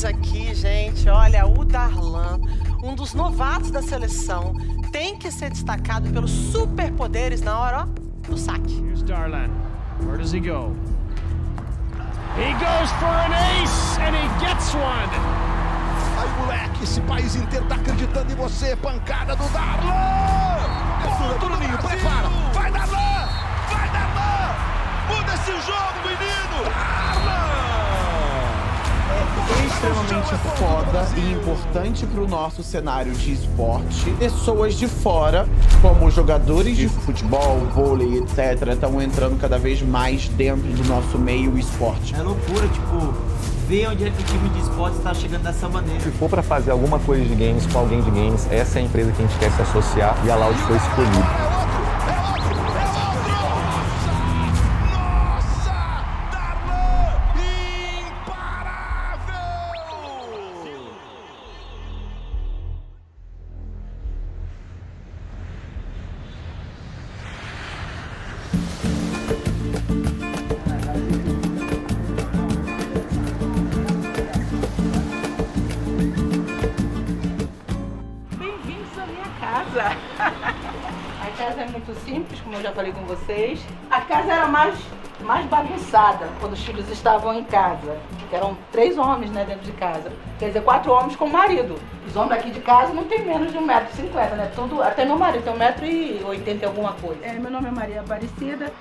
Mas aqui, gente, olha, o Darlan, um dos novatos da seleção, tem que ser destacado pelos superpoderes na hora, ó, do saque. Here's Darlan. Where does he go? He goes for an ace and he gets one. Aí, moleque, esse país inteiro tá acreditando em você. Pancada do Darlan! Ponto, Bruninho, prepara. Vai, Darlan! Vai, Darlan! Muda esse jogo, menino! Darlan! É extremamente foda e importante para o nosso cenário de esporte. Pessoas de fora, como jogadores de futebol, vôlei, etc., estão entrando cada vez mais dentro do nosso meio esporte. É loucura, tipo, ver onde é que o time de esporte está chegando dessa maneira. Se for para fazer alguma coisa de games com alguém de games, essa é a empresa que a gente quer se associar e a Loud foi escolhida. A casa é muito simples, como eu já falei com vocês. A casa era mais bagunçada quando os filhos estavam em casa. Eram 3 homens, né, dentro de casa. Quer dizer, 4 homens com o marido. Os homens aqui de casa não tem menos de 1,50 m, né? Tudo, até meu marido tem 1,80 m e alguma coisa. Meu nome é Maria Aparecida,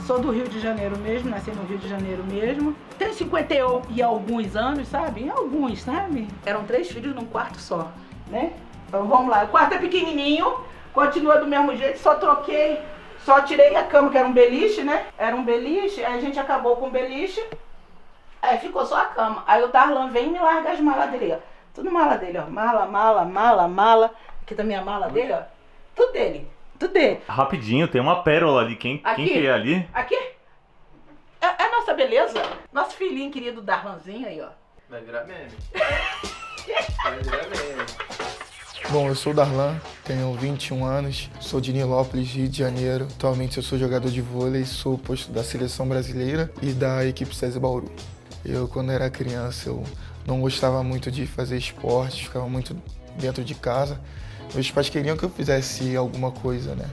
sou do Rio de Janeiro mesmo, nasci no Rio de Janeiro mesmo. Tenho 50 e alguns anos, sabe? Alguns, sabe? Eram 3 filhos num quarto só, né? Então vamos lá, o quarto é pequenininho, continua do mesmo jeito, só tirei a cama, que era um beliche, né? Era um beliche, aí a gente acabou com o beliche, aí ficou só a cama. Aí o Darlan vem e me larga as malas dele, ó. Tudo mala dele, ó. Mala. Aqui também a mala dele, ó. Tudo dele. Rapidinho, tem uma pérola ali. Quem que é ali? Aqui? É a nossa beleza. Nosso filhinho querido Darlanzinho aí, ó. Vai virar meme. Bom, eu sou o Darlan, tenho 21 anos, sou de Nilópolis, Rio de Janeiro. Atualmente eu sou jogador de vôlei, sou posto da seleção brasileira e da equipe SESI Bauru. Eu, quando era criança, eu não gostava muito de fazer esporte, ficava muito dentro de casa. Meus pais queriam que eu fizesse alguma coisa, né?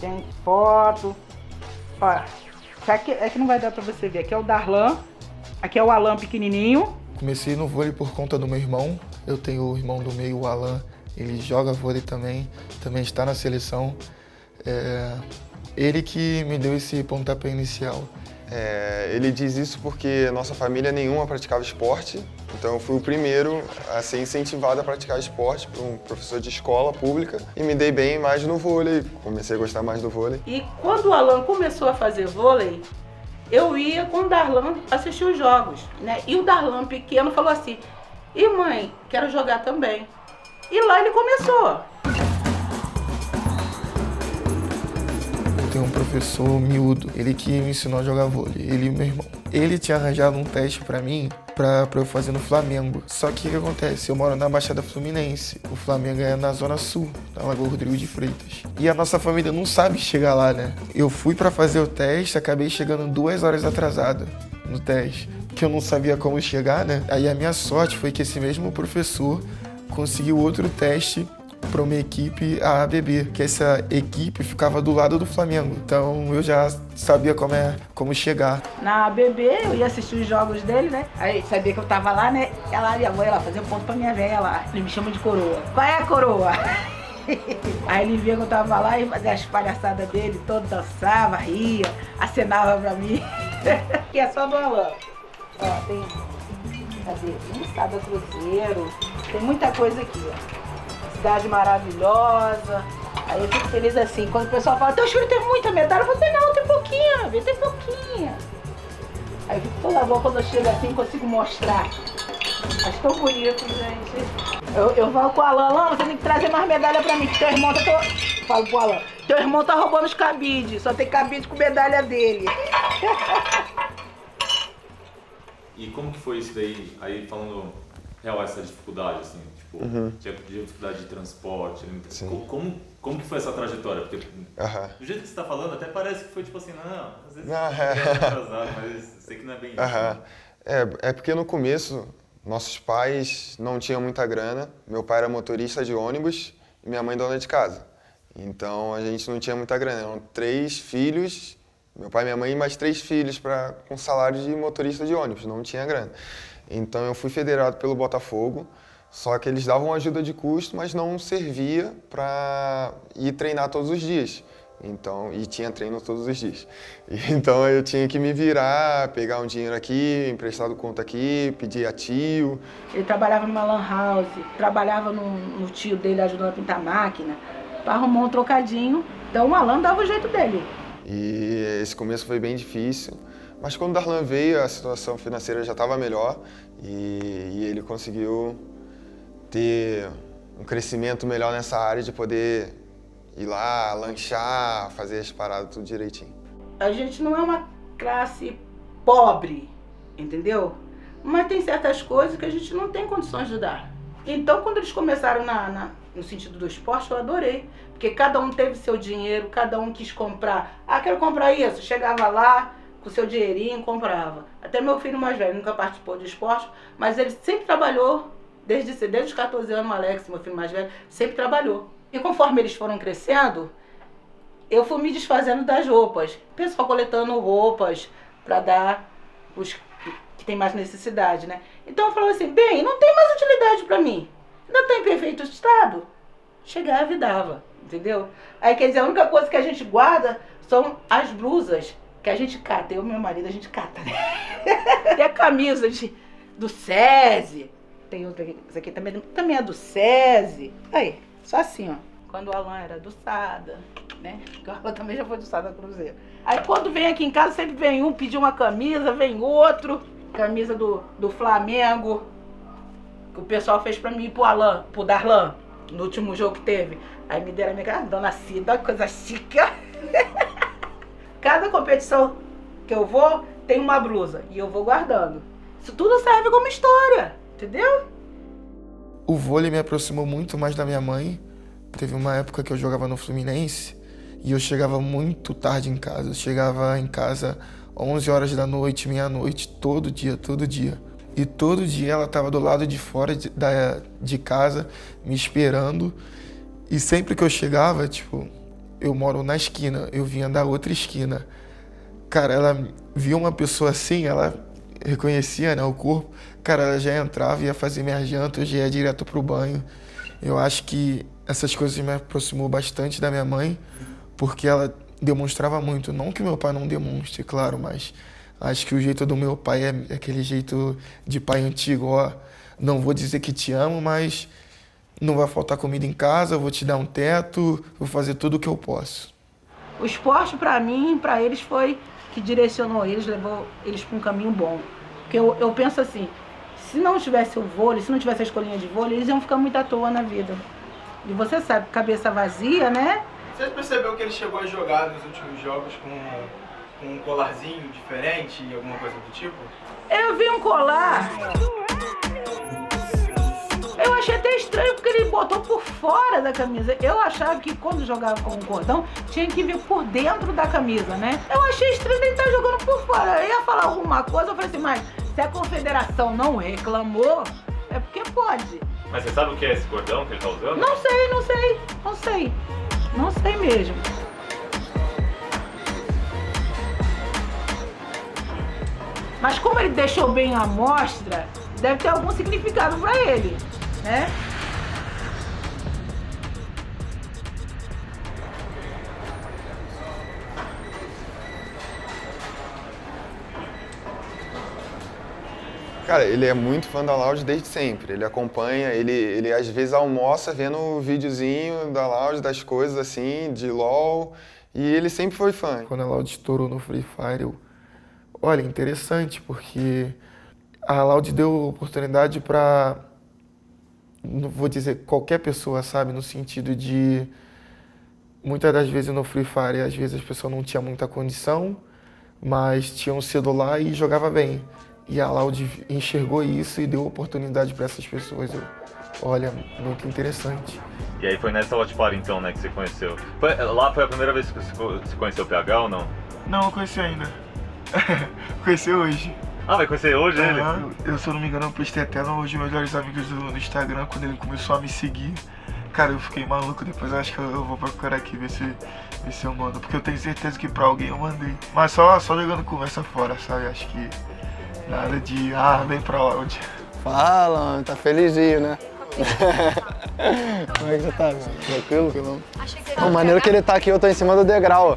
Tem foto. Olha, aqui é que não vai dar pra você ver. Aqui é o Darlan, aqui é o Alan pequenininho. Comecei no vôlei por conta do meu irmão. Eu tenho o irmão do meio, o Alan. Ele joga vôlei também está na seleção. Ele que me deu esse pontapé inicial. Ele diz isso porque nossa família nenhuma praticava esporte, então eu fui o primeiro a ser incentivado a praticar esporte por um professor de escola pública e me dei bem mais no vôlei, comecei a gostar mais do vôlei. E quando o Alan começou a fazer vôlei, eu ia com o Darlan assistir os jogos, né? E o Darlan pequeno falou assim, e mãe, quero jogar também. E lá ele começou. Eu tenho um professor miúdo, ele que me ensinou a jogar vôlei, ele e meu irmão. Ele tinha arranjado um teste pra mim, pra eu fazer no Flamengo. Só que o que acontece? Eu moro na Baixada Fluminense, o Flamengo é na Zona Sul, na Lagoa Rodrigo de Freitas. E a nossa família não sabe chegar lá, né? Eu fui pra fazer o teste, acabei chegando 2 horas atrasado no teste, porque eu não sabia como chegar, né? Aí a minha sorte foi que esse mesmo professor conseguiu outro teste para uma equipe, a ABB, que essa equipe ficava do lado do Flamengo. Então eu já sabia como chegar. Na ABB eu ia assistir os jogos dele, né? Aí sabia que eu tava lá, né? Minha mãe lá fazia ponto pra minha velha lá. Ele me chama de coroa. Qual é a coroa? Aí ele via que eu tava lá e fazia as palhaçadas dele, todo dançava, ria, acenava pra mim. Que é só do Alan. Ó, tem... Cadê? Estado Cruzeiro. Tem muita coisa aqui, ó. Cidade maravilhosa. Aí eu fico feliz assim, quando o pessoal fala, teu filho tem muita medalha, eu falo, não, tem pouquinha, tem pouquinha. Aí eu fico toda boa quando eu chego assim, consigo mostrar. Acho tão bonito, gente. Eu falo com o Alan, você tem que trazer mais medalha pra mim, que teu irmão tá... Falo pro Alan, teu irmão tá roubando os cabides, só tem cabide com medalha dele. E como que foi isso daí, aí falando real essa dificuldade, assim, tipo, tinha dificuldade de transporte, como que foi essa trajetória? Porque do jeito que você tá falando, até parece que foi tipo assim, não, às vezes é atrasado, mas sei que não é bem isso. Né? É porque no começo, Nossos pais não tinham muita grana. Meu pai era motorista de ônibus e minha mãe dona de casa. Então a gente não tinha muita grana. Eram 3 filhos, meu pai, minha mãe e mais 3 filhos com salário de motorista de ônibus. Não tinha grana. Então eu fui federado pelo Botafogo. Só que eles davam ajuda de custo, mas não servia para ir treinar todos os dias. Então, e tinha treino todos os dias. Então eu tinha que me virar, pegar um dinheiro aqui, emprestado conta aqui, pedir a tio. Ele trabalhava numa lan house, trabalhava no tio dele ajudando a pintar máquina, arrumou um trocadinho. Então o Alan dava o jeito dele. E esse começo foi bem difícil. Mas quando o Darlan veio, a situação financeira já estava melhor e ele conseguiu ter um crescimento melhor nessa área de poder ir lá, lanchar, fazer as paradas tudo direitinho. A gente não é uma classe pobre, entendeu? Mas tem certas coisas que a gente não tem condições de dar. Então, quando eles começaram no sentido do esporte, eu adorei. Porque cada um teve seu dinheiro, cada um quis comprar. Ah, quero comprar isso. Chegava lá, com seu dinheirinho, comprava. Até meu filho mais velho nunca participou de esporte, mas ele sempre trabalhou, desde os 14 anos, o Alex, meu filho mais velho, sempre trabalhou. E conforme eles foram crescendo, eu fui me desfazendo das roupas. O pessoal coletando roupas para dar os que tem mais necessidade, né? Então eu falava assim, bem, não tem mais utilidade para mim. Ainda está em perfeito estado. Chegava e dava, entendeu? Aí quer dizer, a única coisa que a gente guarda são as blusas que a gente cata. Eu e meu marido, a gente cata, né? Tem a camisa do SESI. Tem outra aqui, essa aqui também é do SESI. Aí, só assim, ó. Quando o Alan era do Sada, né? O Alan também já foi do Sada Cruzeiro. Aí quando vem aqui em casa, sempre vem um pedir uma camisa, vem outro. Camisa do Flamengo, que o pessoal fez pra mim e pro Darlan, no último jogo que teve. Aí me deram a minha dona Cida, coisa chique. Cada competição que eu vou, tem uma blusa. E eu vou guardando. Isso tudo serve como história, entendeu? O vôlei me aproximou muito mais da minha mãe. Teve uma época que eu jogava no Fluminense e eu chegava muito tarde em casa. Eu chegava em casa 11 horas da noite, meia-noite, todo dia. E todo dia ela estava do lado de fora de casa, me esperando. E sempre que eu chegava, tipo, eu moro na esquina, eu vinha da outra esquina. Cara, ela via uma pessoa assim, ela reconhecia, né, o corpo. Cara, ela já entrava, ia fazer minha janta, eu já ia direto pro banho. Eu acho que essas coisas me aproximou bastante da minha mãe, porque ela demonstrava muito. Não que meu pai não demonstre, claro, mas acho que o jeito do meu pai é aquele jeito de pai antigo, ó. Não vou dizer que te amo, mas não vai faltar comida em casa, eu vou te dar um teto, vou fazer tudo o que eu posso. O esporte, pra mim, pra eles, foi que direcionou eles, levou eles pra um caminho bom. Porque eu penso assim, se não tivesse o vôlei, se não tivesse a escolinha de vôlei, eles iam ficar muito à toa na vida. E você sabe, cabeça vazia, né? Você percebeu que ele chegou a jogar nos últimos jogos com um colarzinho diferente, alguma coisa do tipo? Eu vi um colar. Eu achei até estranho porque ele botou por fora da camisa. Eu achava que quando jogava com um cordão, tinha que vir por dentro da camisa, né? Eu achei estranho ele estar jogando por fora. Eu ia falar alguma coisa, eu falei assim, mas se a confederação não reclamou, é porque pode. Mas você sabe o que é esse cordão que ele tá usando? Não sei. Não sei mesmo. Mas como ele deixou bem a amostra, deve ter algum significado para ele, né? Cara, ele é muito fã da Loud desde sempre. Ele acompanha, ele às vezes almoça vendo o videozinho da Loud, das coisas assim, de LOL, e ele sempre foi fã. Quando a Loud estourou no Free Fire, olha, interessante, porque a Loud deu oportunidade para, não vou dizer qualquer pessoa, sabe, no sentido de, muitas das vezes no Free Fire, às vezes as pessoas não tinham muita condição, mas tinham um celular e jogava bem. E a Loud enxergou isso e deu oportunidade para essas pessoas. Olha, muito interessante. E aí foi nessa Watch Party então, né, que você conheceu. Lá foi a primeira vez que você conheceu o PH ou não? Não, eu conheci ainda. Conheci hoje. Ah, vai conhecer hoje ele? Eu, se eu não me engano, eu postei até nos melhores amigos no Instagram, quando ele começou a me seguir. Cara, eu fiquei maluco, depois eu acho que eu vou procurar aqui, ver se eu mando. Porque eu tenho certeza que pra alguém eu mandei. Mas só jogando conversa fora, sabe? Acho que nada de, vem pra onde. Fala, tá felizinho, né? Como é que você tá, meu? Tranquilo? O maneiro que ele tá aqui, eu tô em cima do degrau.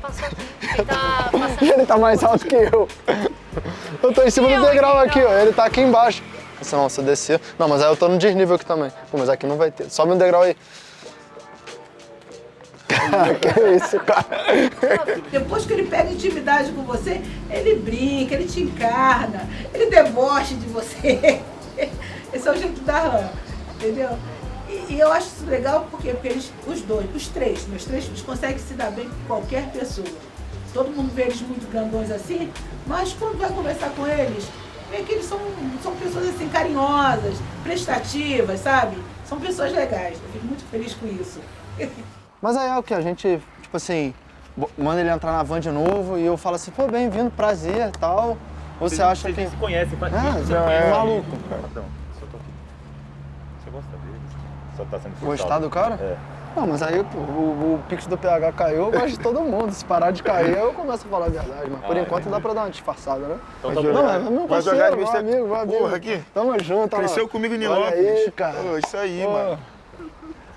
Ele tá mais alto que eu. Eu tô em cima do degrau aqui, ó. Ele tá aqui embaixo. Não, se eu descer... Não, mas aí eu tô no desnível aqui também. Pô, mas aqui não vai ter. Sobe um degrau aí. Que isso, cara? Depois que ele pega intimidade com você, ele brinca, ele te encarna, ele deboche de você. Esse é o jeito da Darlan, entendeu? E eu acho isso legal porque eles, os três, meus três filhos, conseguem se dar bem com qualquer pessoa. Todo mundo vê eles muito grandões assim, mas quando vai conversar com eles, vê que eles são pessoas assim carinhosas, prestativas, sabe? São pessoas legais. Eu fico muito feliz com isso. Mas aí é o que? A gente, tipo assim, manda ele entrar na van de novo e eu falo assim, pô, bem-vindo, prazer e tal. Ou você acha que... Vocês se conhecem, é maluco. Então, só tô aqui. Você gosta dele? Só tá sendo forçado. Gostar do cara? É. Não, mas aí pô, o Pix do PH caiu, eu gosto de todo mundo. Se parar de cair, eu começo a falar a verdade. Mas por enquanto dá pra dar uma disfarçada, né? Então tá Não, é meu parceiro, meu amigo, meu amigo. Porra, aqui. Tamo junto, Cresceu lá. comigo em Olha Nilópolis. aí, cara. Pô, isso aí, mano.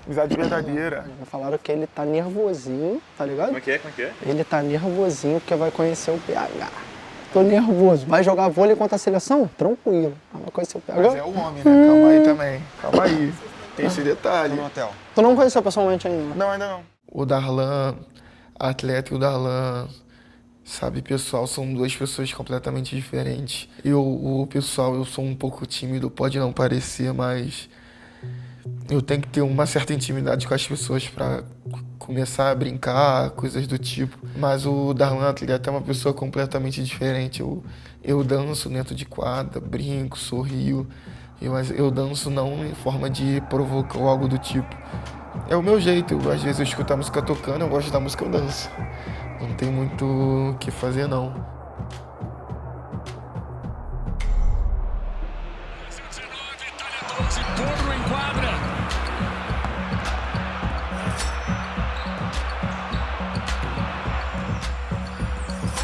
Amizade verdadeira. Falaram que ele tá nervosinho, tá ligado? Como é que é? Ele tá nervosinho porque vai conhecer o PH. Tô nervoso. Vai jogar vôlei contra a seleção? Tranquilo. Vai conhecer o PH. Mas é o homem, né? Calma aí também. Calma aí. Tem esse detalhe. No hotel. Tu não conheceu pessoalmente ainda? Não, ainda não. O Darlan, atleta, e o Darlan, sabe, pessoal, são duas pessoas completamente diferentes. O pessoal, eu sou um pouco tímido, pode não parecer, mas eu tenho que ter uma certa intimidade com as pessoas pra começar a brincar, coisas do tipo. Mas o Darlan, atleta, é uma pessoa completamente diferente. Eu danço dentro de quadra, brinco, sorrio. Mas eu danço não em forma de provocar ou algo do tipo. É o meu jeito. Às vezes eu escuto a música tocando, eu gosto da música, eu danço. Não tem muito o que fazer, não. Pedro em quadra.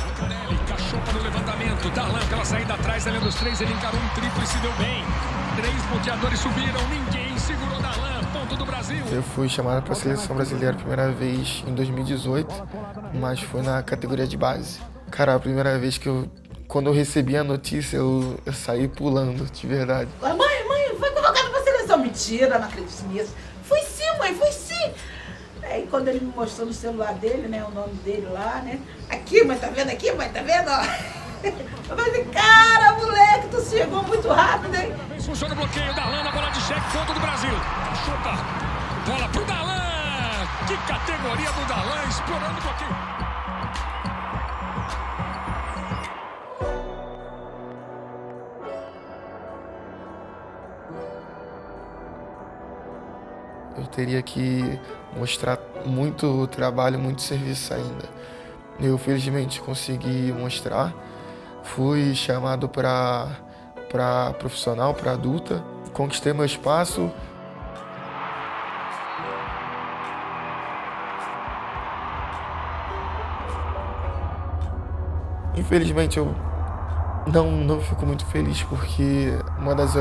Lucanelli, cachopa no levantamento. Darlan pela saída atrás, além dos três, ele encarou um triplo e se deu bem. 3 bloqueadores subiram, ninguém segurou Darlan. Ponto do Brasil. Eu fui chamado para a seleção brasileira a primeira vez em 2018, mas foi na categoria de base. Cara, a primeira vez que quando eu recebi a notícia, eu saí pulando, de verdade. Mãe, foi convocado pra seleção. Mentira, não acredito nisso. Fui sim, mãe, fui sim. Aí quando ele me mostrou no celular dele, né, o nome dele lá, né. Aqui, mãe, tá vendo aqui, mãe, tá vendo, ó. Eu falei, cara, moleque, tu chegou muito rápido, hein. Funciona o bloqueio, Darlan na bola de cheque, ponto do Brasil. Chupa, bola pro Darlan. Que categoria do Darlan, explorando o bloqueio. Eu teria que mostrar muito trabalho, muito serviço ainda. Eu, felizmente, consegui mostrar. Fui chamado para profissional, para adulta. Conquistei meu espaço. Infelizmente, eu não fico muito feliz porque uma das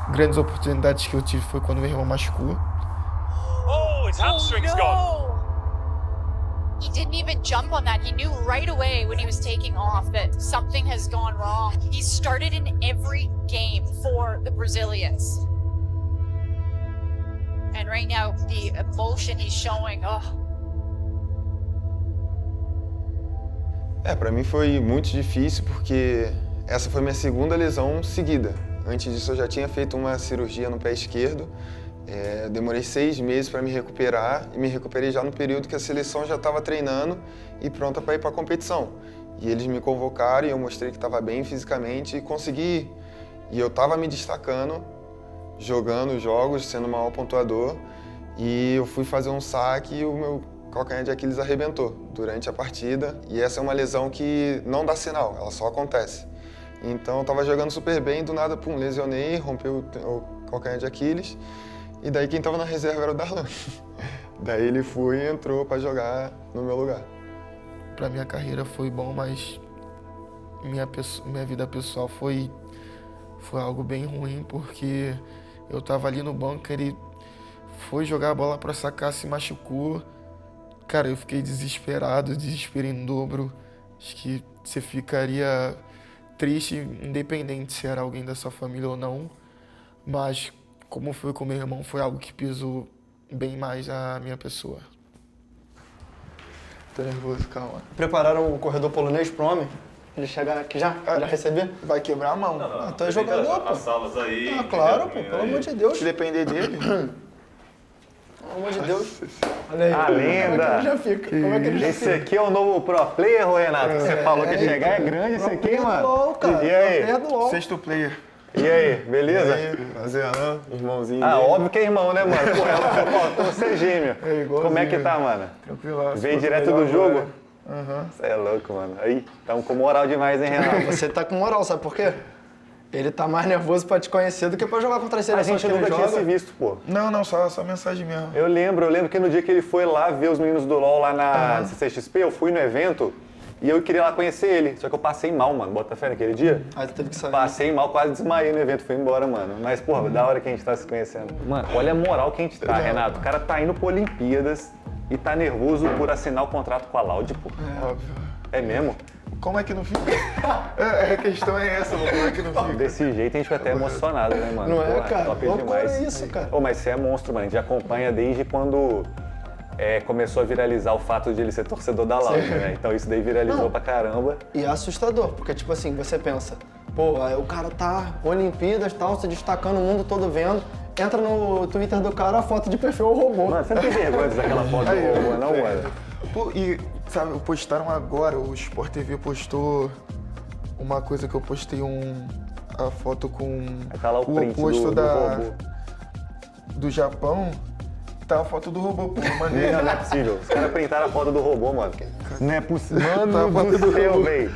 grandes oportunidades que eu tive foi quando meu irmão machucou. His hamstring's gone. He didn't even jump on that. He knew right away when he was taking off that something has gone wrong. He started in every game for the Brazilians. And right now, the emotion he's showing, Pra mim foi muito difícil porque essa foi minha segunda lesão seguida. Antes disso eu já tinha feito uma cirurgia no pé esquerdo. Demorei 6 meses para me recuperar e me recuperei já no período que a seleção já estava treinando e pronta para ir para a competição. E eles me convocaram e eu mostrei que estava bem fisicamente e consegui ir. E eu estava me destacando, jogando jogos, sendo o maior pontuador. E eu fui fazer um saque e o meu calcanhar de Aquiles arrebentou durante a partida. E essa é uma lesão que não dá sinal, ela só acontece. Então eu tava jogando super bem, do nada, pum, lesionei, rompeu o calcanhar de Aquiles. E daí quem tava na reserva era o Darlan. Daí ele foi e entrou pra jogar no meu lugar. Pra minha carreira foi bom, mas minha vida pessoal foi algo bem ruim, porque eu tava ali no banco, ele foi jogar a bola pra sacar, se machucou. Cara, eu fiquei desesperado, desespero em dobro. Acho que você ficaria triste, independente se era alguém da sua família ou não. Mas, como foi com meu irmão, foi algo que pesou bem mais a minha pessoa. Tô nervoso, calma. Prepararam o corredor polonês pro homem? Ele chegar aqui já receber? Vai quebrar a mão. Não, Tu é jogador, pô. as salas aí. Claro, pô, pelo amor de Deus. Se depender dele. Pelo amor de Deus. Olha aí. A lenda. Como é que ele já fica? Como é que ele já Esse fica? aqui é o novo pro player, Renato? Você falou que chegar é grande esse aqui, mano. LOL, cara. E aí? Sexto player. E aí, beleza? Fazendo, irmãozinho. Óbvio que é irmão, né, mano? Pô, ela você é gêmeo. Como é que tá, mano? Tranquilo. Veio direto do jogo? Você é louco, mano. Aí, tamo com moral demais, hein, Renato? Você tá com moral, sabe por quê? Ele tá mais nervoso pra te conhecer do que pra jogar contra as A seleções gente que ele nunca tinha joga. se visto, pô. Não, só mensagem mesmo. Eu lembro que no dia que ele foi lá ver os meninos do LoL lá na CCXP, eu fui no evento e eu queria lá conhecer ele. Só que eu passei mal, mano. Bota fé naquele dia. Aí tu teve que sair. Passei mal, quase desmaiei no evento, fui embora, mano. Mas, porra, da hora que a gente tá se conhecendo. Mano, olha a moral que a gente tá, Renato. O cara tá indo pro Olimpíadas e tá nervoso por assinar o contrato com a Loud, pô. É óbvio. É mesmo? Como é que não fica? A questão é essa, mano. Como é que não fica? Desse jeito a gente fica até emocionado, né, mano? Não é, Porra, cara? top Loucura demais. isso, cara. Ô, mas você é monstro, mano. A gente acompanha desde quando começou a viralizar o fato de ele ser torcedor da Loud, né? Então isso daí viralizou pra caramba. E é assustador, porque tipo assim, você pensa, pô, o cara tá Olimpíadas, tal, se destacando, o mundo todo vendo. Entra no Twitter do cara, a foto de perfil é o robô. Mano, você não tem vergonha daquela foto do robô, não, mano? Pô, e, sabe, postaram agora, o Sport TV postou uma coisa que eu postei a foto com tá lá o print oposto do robô. do Japão. Tá a foto do robô, pô, maneiro. Não é possível. Os caras printaram a foto do robô, mano. Não é possível. Mano do céu, velho.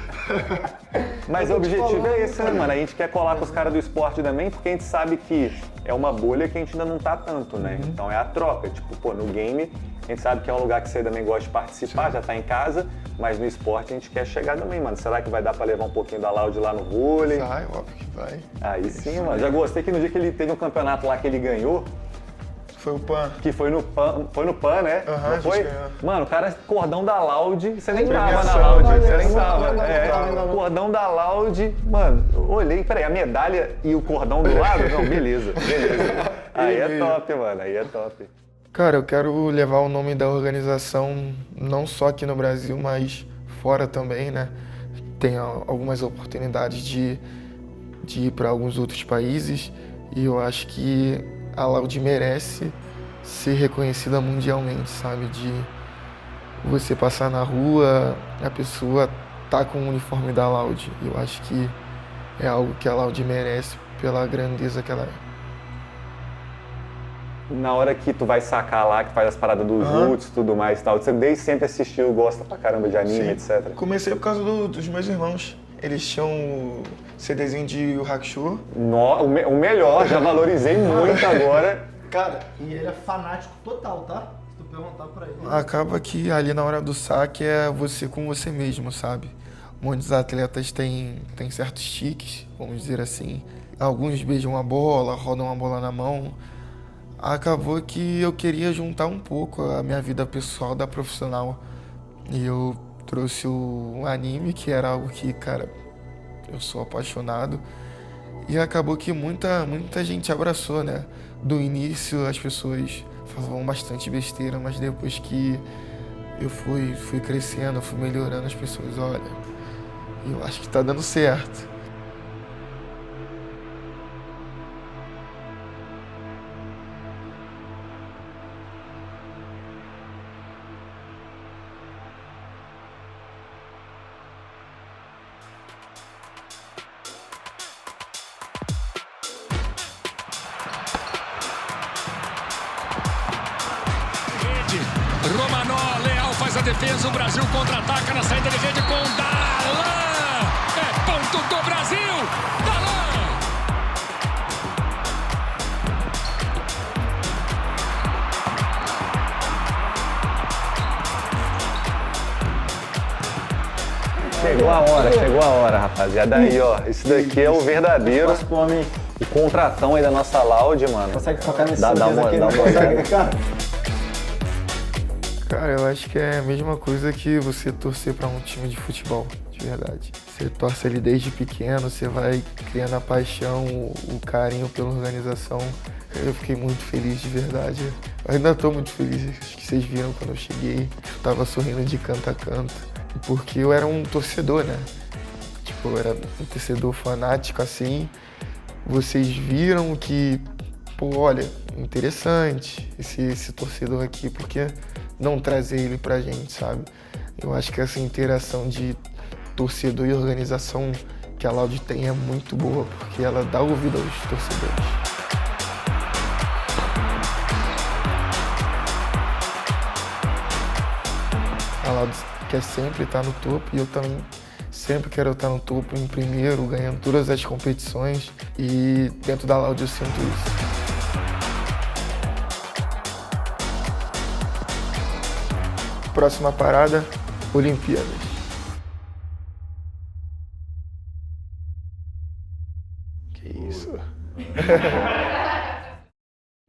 Mas o objetivo é esse, né, mano? A gente quer colar com os caras do esporte também, porque a gente sabe que é uma bolha que a gente ainda não tá tanto, né? Então é a troca. Tipo, pô, no game, a gente sabe que é um lugar que você também gosta de participar, já tá em casa, mas no esporte a gente quer chegar também, mano. Será que vai dar pra levar um pouquinho da Loud lá no vôlei? Vai, óbvio que vai. Aí sim, mano. Já gostei que no dia que ele teve um campeonato lá que ele ganhou, foi o PAN. Que foi no PAN, né? Não foi? Mano, o cara, cordão da Loud, você nem tava na Loud, você nem tava. Cordão da Loud, mano, eu olhei, peraí, a medalha e o cordão do lado? Não, beleza. Aí é top, mano, aí é top. Cara, eu quero levar o nome da organização não só aqui no Brasil, mas fora também, né? Tem algumas oportunidades de ir para alguns outros países e eu acho que a Loud merece ser reconhecida mundialmente, sabe? De você passar na rua, a pessoa tá com o uniforme da Loud. Eu acho que é algo que a Loud merece pela grandeza que ela é. Na hora que tu vai sacar lá, que faz as paradas dos roots e tudo mais e tal, você desde sempre assistiu, gosta pra caramba de anime, etc? Comecei por causa dos meus irmãos. Eles tinham o CDzinho de Yu Hakusho. O melhor, já valorizei muito agora. Cara, e ele é fanático total, tá? Se tu perguntar pra ele. Acaba que ali na hora do saque é você com você mesmo, sabe? Muitos atletas têm certos tiques, vamos dizer assim. Alguns beijam a bola, rodam a bola na mão. Acabou que eu queria juntar um pouco a minha vida pessoal da profissional. E eu trouxe o anime, que era algo que, cara, eu sou apaixonado. E acabou que muita gente abraçou, né? Do início as pessoas falavam bastante besteira, mas depois que eu fui crescendo, fui melhorando, as pessoas, olha, eu acho que tá dando certo. Romanó, Leal faz a defesa, o Brasil contra-ataca na saída de rede com Darlan. É ponto do Brasil! Chegou a hora, rapaziada. Aí, ó, esse daqui é o verdadeiro. O contratão aí da nossa Loud, mano. Consegue focar nesse dá uma olhada. Cara, eu acho que é a mesma coisa que você torcer pra um time de futebol, de verdade. Você torce ali desde pequeno, você vai criando a paixão, o carinho pela organização. Eu fiquei muito feliz, de verdade. Eu ainda tô muito feliz, acho que vocês viram quando eu cheguei. Eu tava sorrindo de canto a canto, porque eu era um torcedor, né? Tipo, eu era um torcedor fanático, assim. Vocês viram que, pô, olha, interessante esse torcedor aqui, porque não trazer ele pra gente, sabe? Eu acho que essa interação de torcedor e organização que a Loud tem é muito boa, porque ela dá ouvido aos torcedores. A Loud quer sempre estar no topo e eu também sempre quero estar no topo, em primeiro, ganhando todas as competições, e dentro da Loud eu sinto isso. Próxima parada, Olimpíadas. Que isso? O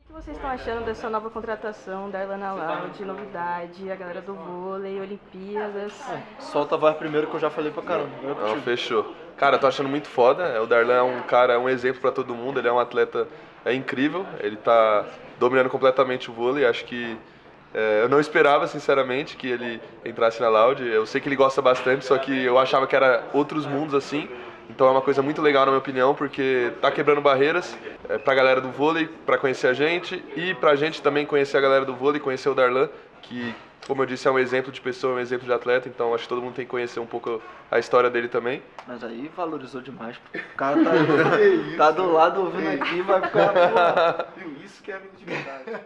que vocês estão achando dessa nova contratação da Darlan na Loud, novidade, a galera do vôlei, Olimpíadas? Solta a voz primeiro que eu já falei pra caramba. Não, fechou. Cara, eu tô achando muito foda. O Darlan é um cara, é um exemplo pra todo mundo. Ele é um atleta incrível. Ele tá dominando completamente o vôlei. Acho que eu não esperava, sinceramente, que ele entrasse na Loud. Eu sei que ele gosta bastante, só que eu achava que era outros mundos assim. Então é uma coisa muito legal, na minha opinião, porque tá quebrando barreiras pra galera do vôlei, pra conhecer a gente e pra gente também conhecer a galera do vôlei, conhecer o Darlan, que, como eu disse, é um exemplo de pessoa, um exemplo de atleta. Então acho que todo mundo tem que conhecer um pouco a história dele também. Mas aí valorizou demais, porque o cara tá do lado ouvindo aqui, vai ficar... Isso que é amigo de verdade.